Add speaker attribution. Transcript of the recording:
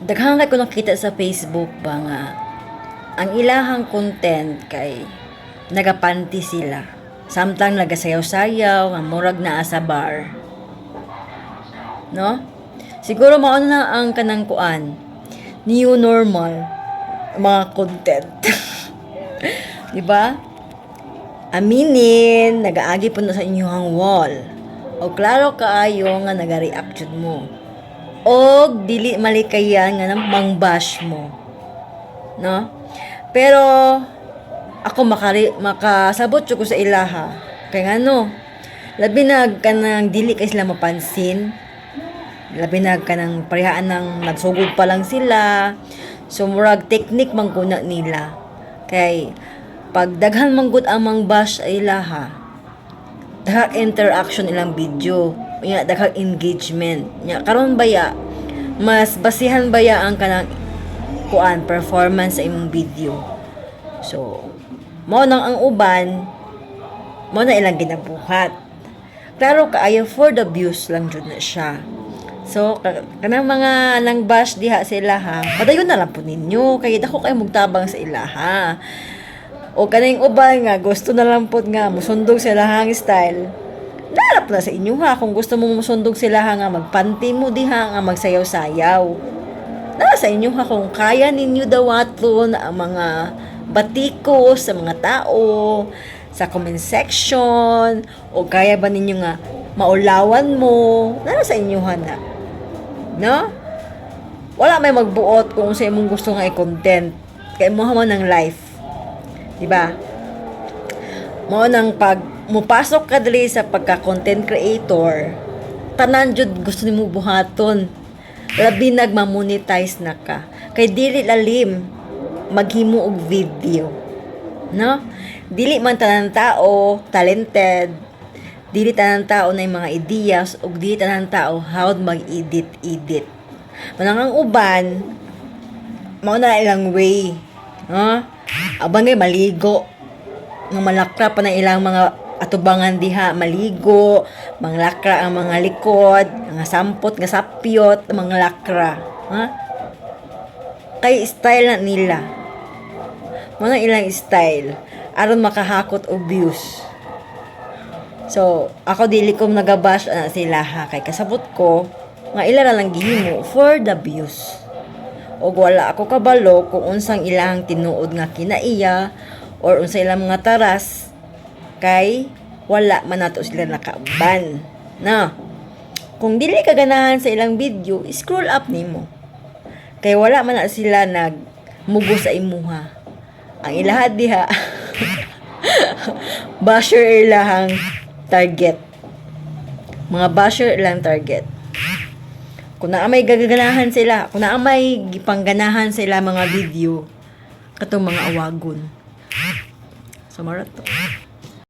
Speaker 1: Daghang kay ko nakita sa Facebook ba nga ang ilahang content kay nagapanti sila. Samtang nagasayaw-sayaw nga murag naa sa bar. No? Siguro mao na ang kanang kuan. New normal mga content. Di ba? Aminin, nagaagi po na sa inyong wall. O klaro kaayo nga naga-reaction mo. O dili malikayan nga nang mangbash mo. No? Pero ako makasabot ko sa ilaha. Kaya ngano, labi na kanang dili kay sila mapansin. Labi na kanang parehas ng nagsugod pa lang sila. So murag technique man kuna nila. Kay pag daghan man gud ang mangbash sa ilaha, daghang interaction ilang video, nya daghang engagement. Nya karon baya mas basihan baya ang kanang kuan performance sa imong video. So mao nang ang uban mao na ilang ginabuhat. Klaro kaayo for the views lang jud na siya. So kanang mga nang bash diha sa ilaha, padayon na lang po ninyo kay dako kay mugtabang sa ilaha. O kaning uban nga gusto na lang pod nga musundog sa ilahang style. Darap na sa inyo ha kung gusto mo musundog sila nga magpanty mo diha nga magsayaw-sayaw. Nasa sa inyo ha kung kaya ninyo dawaton ang mga batikos sa mga tao sa comment section o kaya ba ninyo nga maulawan mo. Nasa sa inyo ha na. No? Wala may magbuot kung sa imong gusto nga i-content. Kay mo man ng life. Diba? Mo nang pag mupasok ka dali sa pagka-content creator, tanan jud gusto nimo buhaton. Labi nagma-monetize na ka. Kay dili lalim maghimo og video. No? Dili man tanan tao talented. Dili tanan tao na mga ideas ug dili tanan tao how mag-edit. Manang ang uban mao na ilang way. No? Abang ngay maligo. Nga malakra pa na ilang mga atubangan diha, maligo, manglakra ang mga likod, nga sampot, nga sapyot, mga lakra. Ha? Kay style na nila. Muna ilang style aron makahakot og views. So, ako dili ko nagabash sila ha kay kasabot ko nga ila na lang gihimo for the views. O wala ako kabalo kung unsang ilang tinuod nga kinaiya or unsa ilang mga taras kay wala man nato sila nakauban. Na. Kung dili ka ganahan sa ilang video, scroll up nimo. Kay wala man na sila nagmugo sa imuha. Ang ilaha diha basher ilahang target. Mga basher ilang target. Kung naa may gaganahan sila, kung naa may gipangganahan sila mga video, katong mga awagon. So, marato.